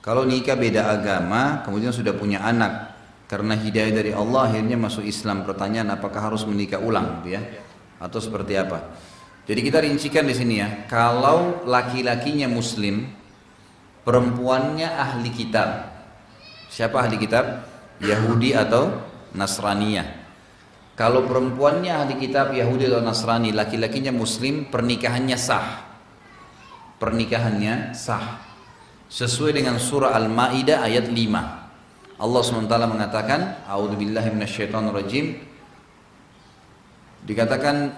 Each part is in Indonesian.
Kalau nikah beda agama, kemudian sudah punya anak, karena hidayah dari Allah akhirnya masuk Islam. Pertanyaan, apakah harus menikah ulang, gitu ya? Atau seperti apa? Jadi kita rincikan di sini ya. Kalau laki-lakinya Muslim, perempuannya ahli kitab. Siapa ahli kitab? Yahudi atau Nasraniyah. Kalau perempuannya ahli kitab Yahudi atau Nasrani, laki-lakinya Muslim, pernikahannya sah. Pernikahannya sah. Sesuai dengan surah Al-Ma'idah ayat 5. Allah SWT mengatakan, A'udzubillahi minasyaitonirrajim. Dikatakan,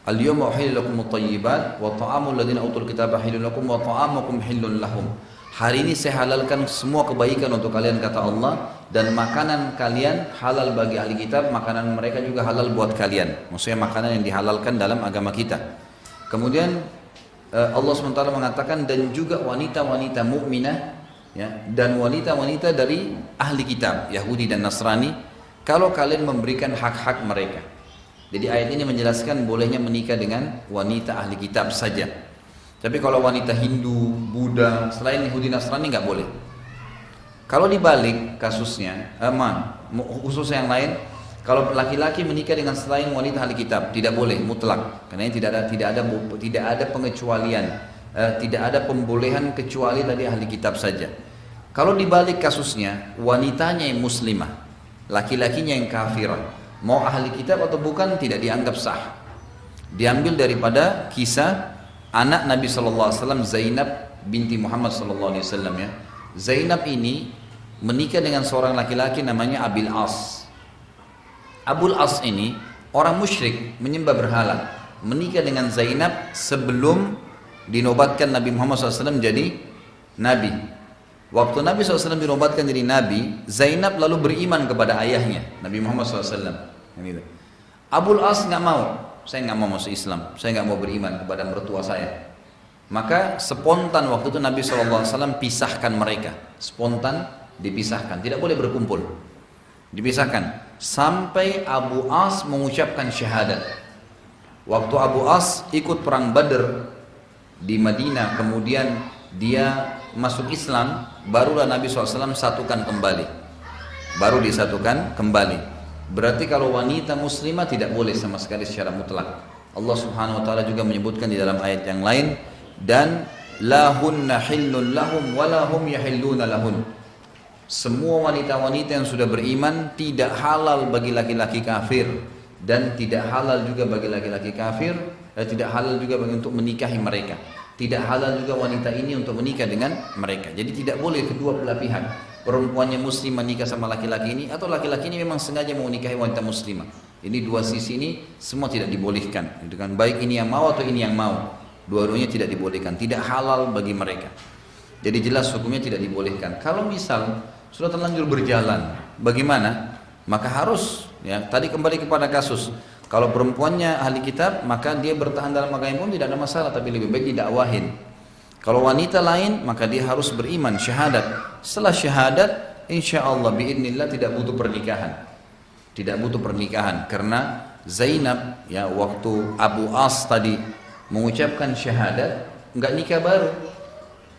Al-yawma uhilla lakumut thayyibat wa ta'amul ladzina utul kitaba halal lakum wa ta'amukum halal lahum. Hari ini saya halalkan semua kebaikan untuk kalian, kata Allah, dan makanan kalian halal bagi ahli kitab, makanan mereka juga halal buat kalian. Maksudnya makanan yang dihalalkan dalam agama kita. Kemudian Allah SWT mengatakan, dan juga wanita-wanita mukminah, ya, dan wanita-wanita dari ahli kitab Yahudi dan Nasrani, kalau kalian memberikan hak-hak mereka. Jadi ayat ini menjelaskan bolehnya menikah dengan wanita ahli kitab saja. Tapi kalau wanita Hindu, Buddha, selain Yahudi Nasrani nggak boleh. Kalau dibalik kasusnya, khusus yang lain, kalau laki-laki menikah dengan selain wanita ahli kitab, tidak boleh mutlak, karena tidak ada pengecualian, tidak ada pembolehan kecuali tadi ahli kitab saja. Kalau dibalik kasusnya, wanitanya yang muslimah, laki-lakinya yang kafirah, mau ahli kitab atau bukan tidak dianggap sah. Diambil daripada kisah anak Nabi SAW, Zainab binti Muhammad SAW, ya. Zainab ini menikah dengan seorang laki-laki namanya Abil As. Abul As ini orang musyrik, menyembah berhala, menikah dengan Zainab sebelum dinobatkan Nabi Muhammad SAW jadi Nabi. Waktu Nabi SAW dinobatkan jadi Nabi, Zainab lalu beriman kepada ayahnya, Nabi Muhammad SAW. Abul As nggak mau, saya nggak mau masuk Islam, saya nggak mau beriman kepada mertua saya. Maka spontan waktu itu Nabi SAW pisahkan mereka, spontan dipisahkan, tidak boleh berkumpul, dipisahkan. Sampai Abu As mengucapkan syahadat. Waktu Abu As ikut perang Badr di Madinah, kemudian dia masuk Islam, barulah Nabi SAW satukan kembali, baru disatukan kembali. Berarti kalau wanita muslimah tidak boleh sama sekali secara mutlak. Allah Subhanahu Wa Taala juga menyebutkan di dalam ayat yang lain, dan lahunna hillun lahum walahum yahilluna lahun. Semua wanita-wanita yang sudah beriman tidak halal bagi laki-laki kafir, dan tidak halal juga bagi laki-laki kafir, tidak halal juga bagi untuk menikahi mereka. Tidak halal juga wanita ini untuk menikah dengan mereka. Jadi tidak boleh kedua belah pihak, perempuannya muslim menikah sama laki-laki ini, atau laki-laki ini memang sengaja mau menikahi wanita muslimah. Ini dua sisi ini semua tidak dibolehkan, gitu kan? Baik ini yang mau atau ini yang mau, dua-duanya tidak dibolehkan, tidak halal bagi mereka. Jadi jelas hukumnya tidak dibolehkan. Kalau misal sudah terlanjur berjalan, bagaimana? Maka harus, ya, tadi kembali kepada kasus. Kalau perempuannya ahli kitab, maka dia bertahan dalam agama pun tidak ada masalah, tapi lebih baik didakwahin. Kalau wanita lain, maka dia harus beriman, syahadat. Setelah syahadat, insya Allah biidznillah tidak butuh pernikahan. Tidak butuh pernikahan, karena Zainab, ya, waktu Abu As tadi mengucapkan syahadat, nggak nikah baru,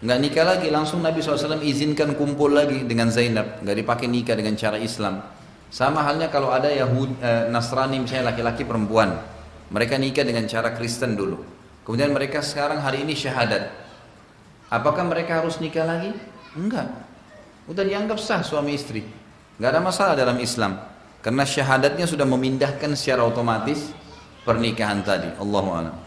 nggak nikah lagi, langsung Nabi SAW izinkan kumpul lagi dengan Zainab, nggak dipakai nikah dengan cara Islam. Sama halnya kalau ada Yahudi, Nasrani misalnya, laki-laki perempuan, mereka nikah dengan cara Kristen dulu, kemudian mereka sekarang hari ini syahadat, apakah mereka harus nikah lagi? Enggak, udah dianggap sah suami istri, nggak ada masalah dalam Islam, karena syahadatnya sudah memindahkan secara otomatis pernikahan tadi. Allahu a'lam.